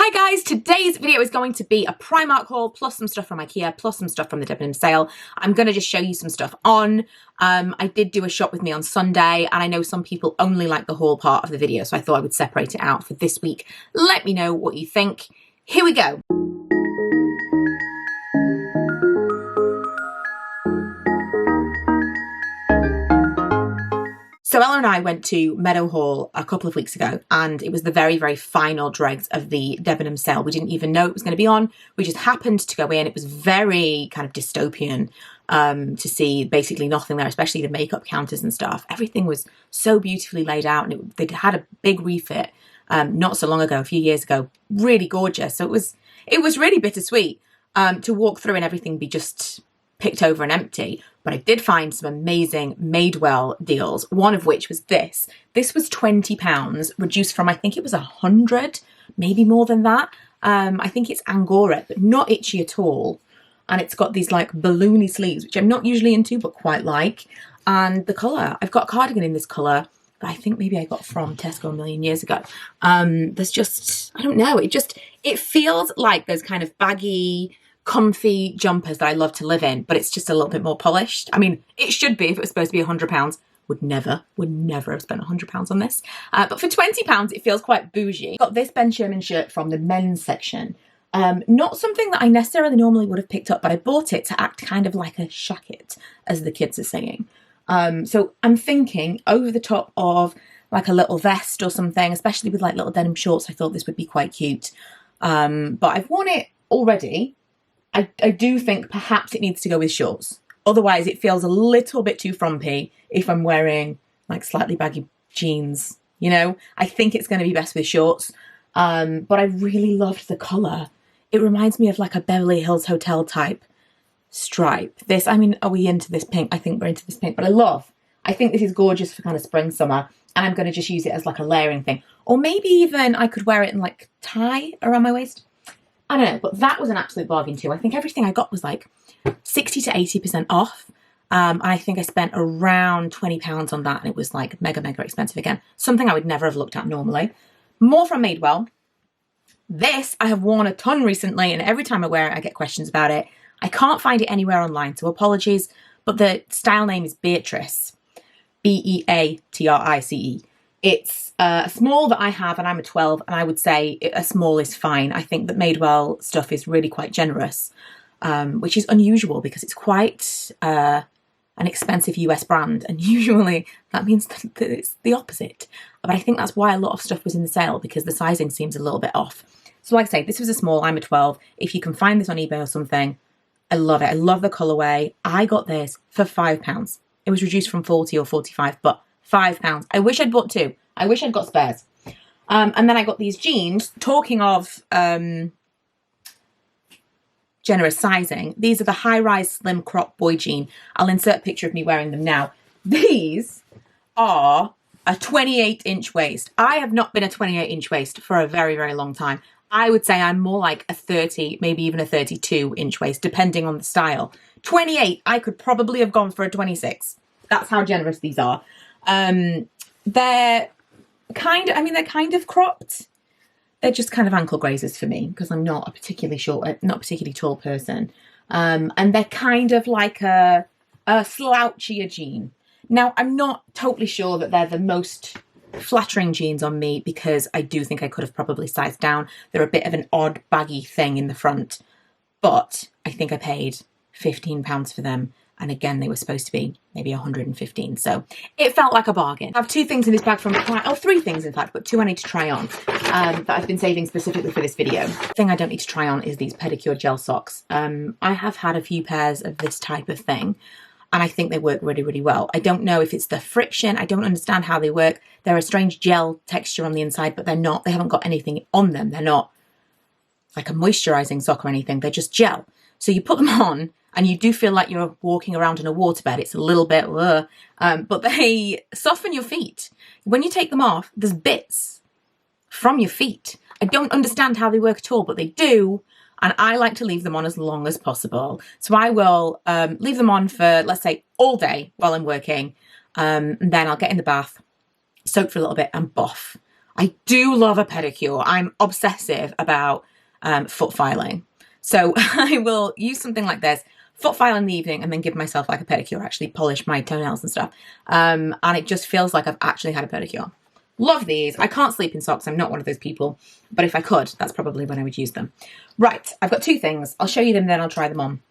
Hi guys, today's video is going to be a Primark haul plus some stuff from IKEA plus some stuff from the Debenhams sale. I'm going to just show you some stuff on. I did do a shop with me on Sunday and I know some people only like the haul part of the video, so I thought I would separate it out for this week. Let me know what you think. Here we go. So Ella and I went to Meadowhall a couple of weeks ago and it was the very, very final dregs of the Debenhams sale. We didn't even know it was going to be on. We just happened to go in. It was very kind of dystopian to see basically nothing there, especially the makeup counters and stuff. Everything was so beautifully laid out and they'd had a big refit not so long ago, a few years ago. Really gorgeous. So it was really bittersweet to walk through and everything be just picked over and empty. But I did find some amazing Madewell deals, one of which was this. This was £20, reduced from, I think it was 100, maybe more than that. I think it's Angora, but not itchy at all. And it's got these like balloony sleeves, which I'm not usually into, but quite like. And the colour, I've got a cardigan in this colour that I think maybe I got from Tesco a million years ago. There's just, I don't know, it feels like those kind of baggy, comfy jumpers that I love to live in, but it's just a little bit more polished. I mean, it should be if it was supposed to be £100. Would never have spent £100 on this. But for £20, it feels quite bougie. Got this Ben Sherman shirt from the men's section. Not something that I necessarily normally would have picked up, but I bought it to act kind of like a shacket, as the kids are saying. So I'm thinking over the top of like a little vest or something, especially with like little denim shorts. I thought this would be quite cute. But I've worn it already. I do think perhaps it needs to go with shorts. Otherwise, it feels a little bit too frumpy if I'm wearing like slightly baggy jeans, you know? I think it's going to be best with shorts. But I really loved the colour. It reminds me of like a Beverly Hills Hotel type stripe. This, I mean, are we into this pink? I think we're into this pink, but I think this is gorgeous for kind of spring, summer. And I'm going to just use it as like a layering thing. Or maybe even I could wear it in like tie around my waist. I don't know, but that was an absolute bargain too. I think everything I got was like 60 to 80% off. I think I spent around £20 on that and it was like mega, mega expensive again. Something I would never have looked at normally. More from Madewell. This I have worn a ton recently and every time I wear it I get questions about it. I can't find it anywhere online, so apologies, but the style name is Beatrice. Beatrice. It's a small that I have and I'm a 12 and I would say a small is fine. I think that Madewell stuff is really quite generous, which is unusual because it's quite an expensive US brand and usually that means that it's the opposite. But I think that's why a lot of stuff was in the sale because the sizing seems a little bit off. So like I say, this was a small, I'm a 12. If you can find this on eBay or something, I love it. I love the colourway. I got this for £5. It was reduced from 40 or 45, but £5. I wish I'd bought two. I wish I'd got spares. And then I got these jeans. Talking of generous sizing, these are the high-rise slim crop boy jean. I'll insert a picture of me wearing them now. These are a 28-inch waist. I have not been a 28-inch waist for a very, very long time. I would say I'm more like a 30, maybe even a 32-inch waist, depending on the style. 28, I could probably have gone for a 26. That's how generous these are. They're kind of cropped. They're just kind of ankle grazers for me because I'm not a particularly tall person. And they're kind of like a slouchier jean. Now, I'm not totally sure that they're the most flattering jeans on me because I do think I could have probably sized down. They're a bit of an odd baggy thing in the front, but I think I paid £15 for them. And again, they were supposed to be maybe 115. So it felt like a bargain. I have two things in this bag from three things in fact, but two I need to try on that I've been saving specifically for this video. The thing I don't need to try on is these pedicure gel socks. I have had a few pairs of this type of thing and I think they work really, really well. I don't know if it's the friction. I don't understand how they work. They're a strange gel texture on the inside, but they haven't got anything on them. They're not like a moisturizing sock or anything. They're just gel. So you put them on and you do feel like you're walking around in a waterbed. It's a little bit, but they soften your feet. When you take them off, there's bits from your feet. I don't understand how they work at all, but they do. And I like to leave them on as long as possible. So I will leave them on for, let's say, all day while I'm working. And then I'll get in the bath, soak for a little bit and boff. I do love a pedicure. I'm obsessive about foot filing. So I will use something like this, foot file in the evening, and then give myself like a pedicure, actually polish my toenails and stuff. And it just feels like I've actually had a pedicure. Love these. I can't sleep in socks. I'm not one of those people. But if I could, that's probably when I would use them. Right, I've got two things. I'll show you them, then I'll try them on.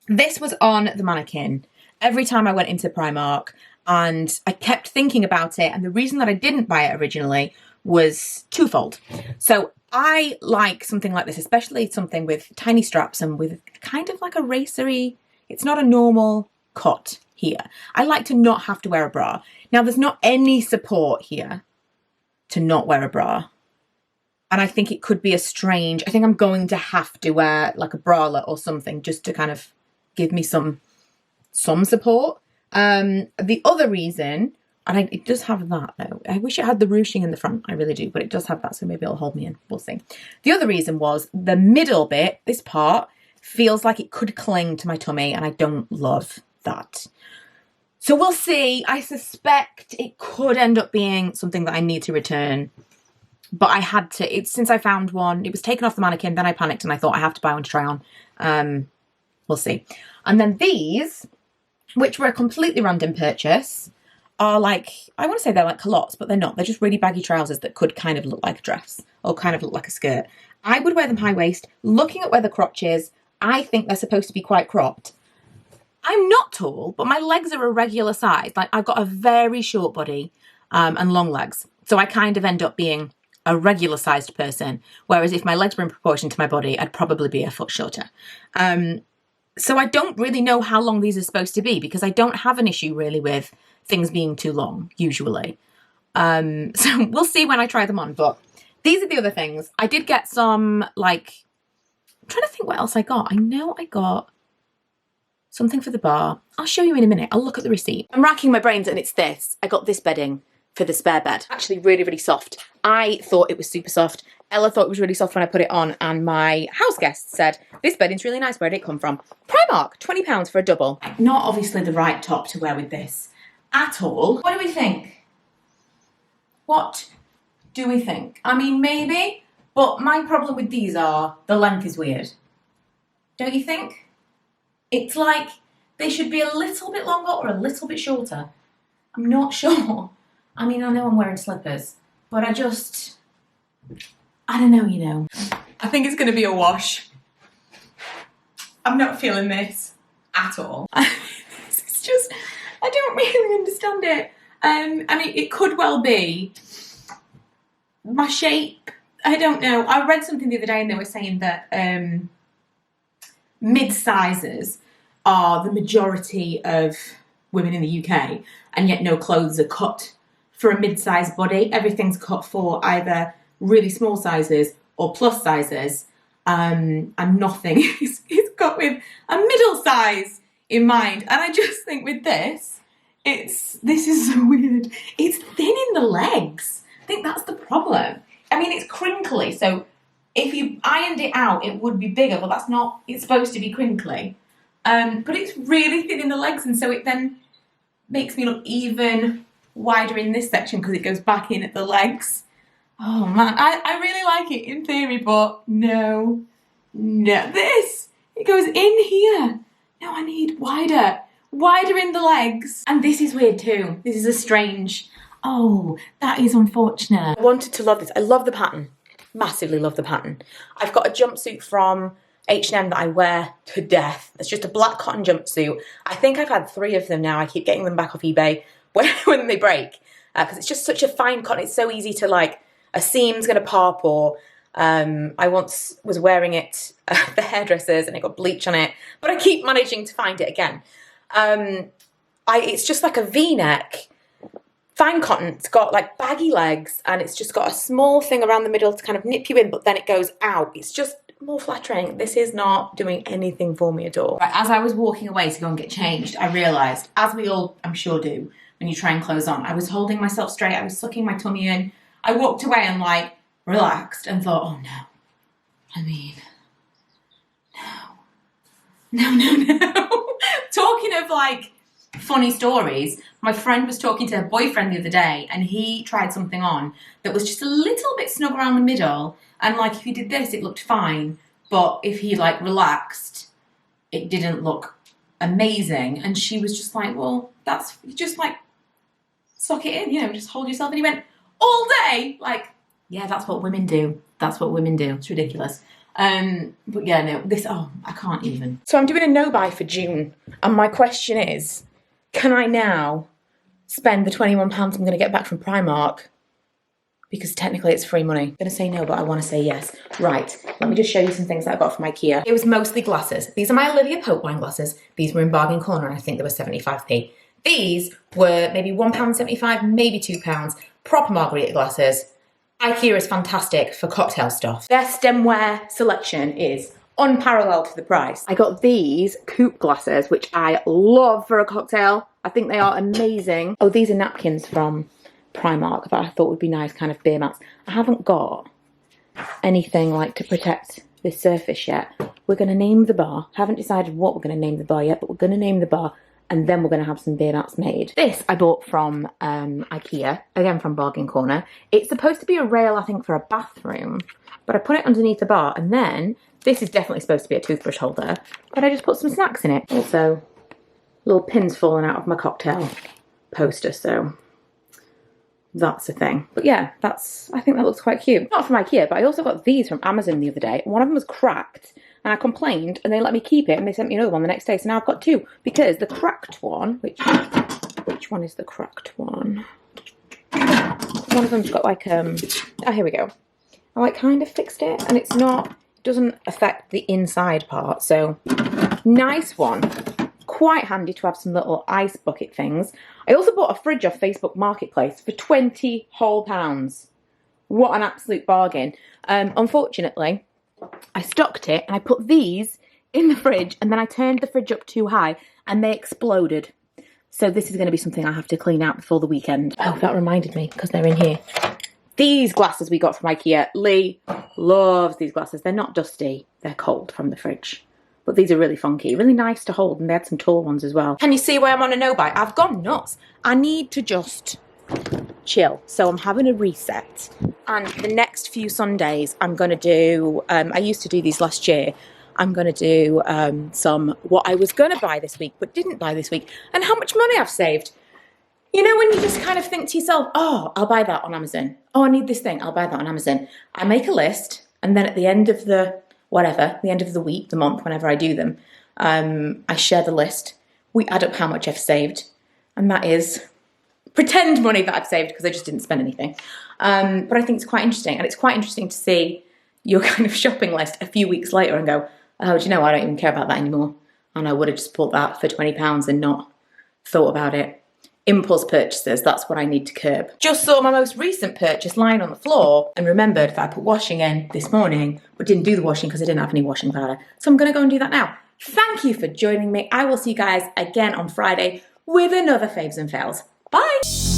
This was on the mannequin every time I went into Primark, and I kept thinking about it. And the reason that I didn't buy it originally was twofold. So I like something like this, especially something with tiny straps and with kind of like a racery, it's not a normal cut here. I like to not have to wear a bra. Now there's not any support here to not wear a bra. And I think it could be I think I'm going to have to wear like a bralette or something just to kind of give me some support. The other reason, and it does have that though. I wish it had the ruching in the front. I really do, but it does have that, so maybe it'll hold me in. We'll see. The other reason was the middle bit, this part, feels like it could cling to my tummy, and I don't love that. So we'll see. I suspect it could end up being something that I need to return. But I had to, since I found one, it was taken off the mannequin, then I panicked and I thought I have to buy one to try on. We'll see. And then these, which were a completely random purchase, are like, I want to say they're like culottes, but they're not. They're just really baggy trousers that could kind of look like a dress or kind of look like a skirt. I would wear them high waist. Looking at where the crotch is, I think they're supposed to be quite cropped. I'm not tall, but my legs are a regular size. Like I've got a very short body and long legs. So I kind of end up being a regular sized person. Whereas if my legs were in proportion to my body, I'd probably be a foot shorter. So I don't really know how long these are supposed to be because I don't have an issue really with things being too long, usually. So we'll see when I try them on, but these are the other things. I did get some, like, I'm trying to think what else I got. I know I got something for the bar. I'll show you in a minute. I'll look at the receipt. I'm racking my brains and it's this. I got this bedding for the spare bed. Actually really, really soft. I thought it was super soft. Ella thought it was really soft when I put it on, and my house guest said, this bedding's really nice. Where did it come from? Primark, £20 for a double. Not obviously the right top to wear with this at all. What do we think? What do we think? I mean, maybe, but my problem with these are the length is weird. Don't you think? It's like they should be a little bit longer or a little bit shorter. I'm not sure. I mean, I know I'm wearing slippers, but I don't know, you know. I think it's going to be a wash. I'm not feeling this at all. It's just, I don't really understand it. I mean, it could well be my shape. I don't know. I read something the other day and they were saying that mid-sizes are the majority of women in the UK, and yet no clothes are cut for a mid-sized body. Everything's cut for either really small sizes or plus sizes, and nothing is cut with a middle size in mind. And I just think with this is so weird. It's thin in the legs. I think that's the problem. I mean, it's crinkly, so if you ironed it out, it would be bigger, but that's not, it's supposed to be crinkly. But it's really thin in the legs, and so it then makes me look even wider in this section because it goes back in at the legs. Oh man, I really like it in theory, but no, this, it goes in here. No, I need wider in the legs. And this is weird too. This is a strange, oh, that is unfortunate. I wanted to love this. I love the pattern, massively love the pattern. I've got a jumpsuit from H&M that I wear to death. It's just a black cotton jumpsuit. I think I've had 3 of them now. I keep getting them back off eBay when they break, because it's just such a fine cotton. It's so easy to, like, a seam's gonna pop, or I once was wearing it for hairdressers and it got bleach on it, but I keep managing to find it again. It's just like a V-neck, fine cotton. It's got like baggy legs and it's just got a small thing around the middle to kind of nip you in, but then it goes out. It's just more flattering. This is not doing anything for me at all. Right, as I was walking away to go and get changed, I realised, as we all, I'm sure, do when you try and clothes on, I was holding myself straight, I was sucking my tummy in. I walked away and like relaxed and thought, oh no, I mean, no. Talking of like funny stories. My friend was talking to her boyfriend the other day and he tried something on that was just a little bit snug around the middle. And like, if he did this, it looked fine. But if he like relaxed, it didn't look amazing. And she was just like, well, that's just like, suck it in, you know, just hold yourself. And he went, all day? Like, yeah, that's what women do. That's what women do. It's ridiculous. But yeah, no, this, oh, I can't even. So I'm doing a no-buy for June. And my question is, can I now spend the £21 I'm going to get back from Primark? Because technically it's free money. I'm going to say no, but I want to say yes. Right, let me just show you some things that I got from IKEA. It was mostly glasses. These are my Olivia Pope wine glasses. These were in Bargain Corner and I think they were 75p. These were maybe £1.75, maybe £2. Proper margarita glasses. IKEA is fantastic for cocktail stuff. Their stemware selection is unparalleled for the price. I got these coupe glasses, which I love for a cocktail. I think they are amazing. Oh, these are napkins from Primark that I thought would be nice, kind of beer mats. I haven't got anything like to protect this surface yet. We're going to name the bar. Haven't decided what we're going to name the bar yet, but we're going to name the bar and then we're going to have some beer mats made. This I bought from IKEA, again from Bargain Corner. It's supposed to be a rail, I think, for a bathroom, but I put it underneath the bar, and then this is definitely supposed to be a toothbrush holder, but I just put some snacks in it. Also, little pins falling out of my cocktail poster, so that's a thing. But yeah, I think that looks quite cute. Not from IKEA, but I also got these from Amazon the other day. One of them was cracked, and I complained, and they let me keep it, and they sent me another one the next day, so now I've got two, because the cracked one, which one is the cracked one? One of them's got like, oh, here we go. I like kind of fixed it, and it's not, it doesn't affect the inside part, so nice one. Quite handy to have some little ice bucket things. I also bought a fridge off Facebook Marketplace for £20 whole. What an absolute bargain. Unfortunately, I stocked it and I put these in the fridge and then I turned the fridge up too high and they exploded. So this is going to be something I have to clean out before the weekend. Oh, that reminded me, because they're in here. These glasses we got from IKEA. Lee loves these glasses. They're not dusty. They're cold from the fridge. But these are really funky, really nice to hold, and they had some tall ones as well. Can you see why I'm on a no-buy? I've gone nuts. I need to just chill. So I'm having a reset. And the next few Sundays, I'm going to do, I used to do these last year, I'm going to do some what I was going to buy this week, but didn't buy this week, and how much money I've saved. You know, when you just kind of think to yourself, oh, I'll buy that on Amazon. Oh, I need this thing, I'll buy that on Amazon. I make a list, and then at the end of the the end of the week, the month, whenever I do them, I share the list. We add up how much I've saved, and that is pretend money that I've saved because I just didn't spend anything. But I think it's quite interesting, and it's quite interesting to see your kind of shopping list a few weeks later and go, oh, do you know, I don't even care about that anymore. And I would have just bought that for £20 and not thought about it. Impulse purchases, that's what I need to curb. Just saw my most recent purchase lying on the floor and remembered that I put washing in this morning, but didn't do the washing because I didn't have any washing powder. So I'm going to go and do that now. Thank you for joining me. I will see you guys again on Friday with another Faves and Fails. Bye!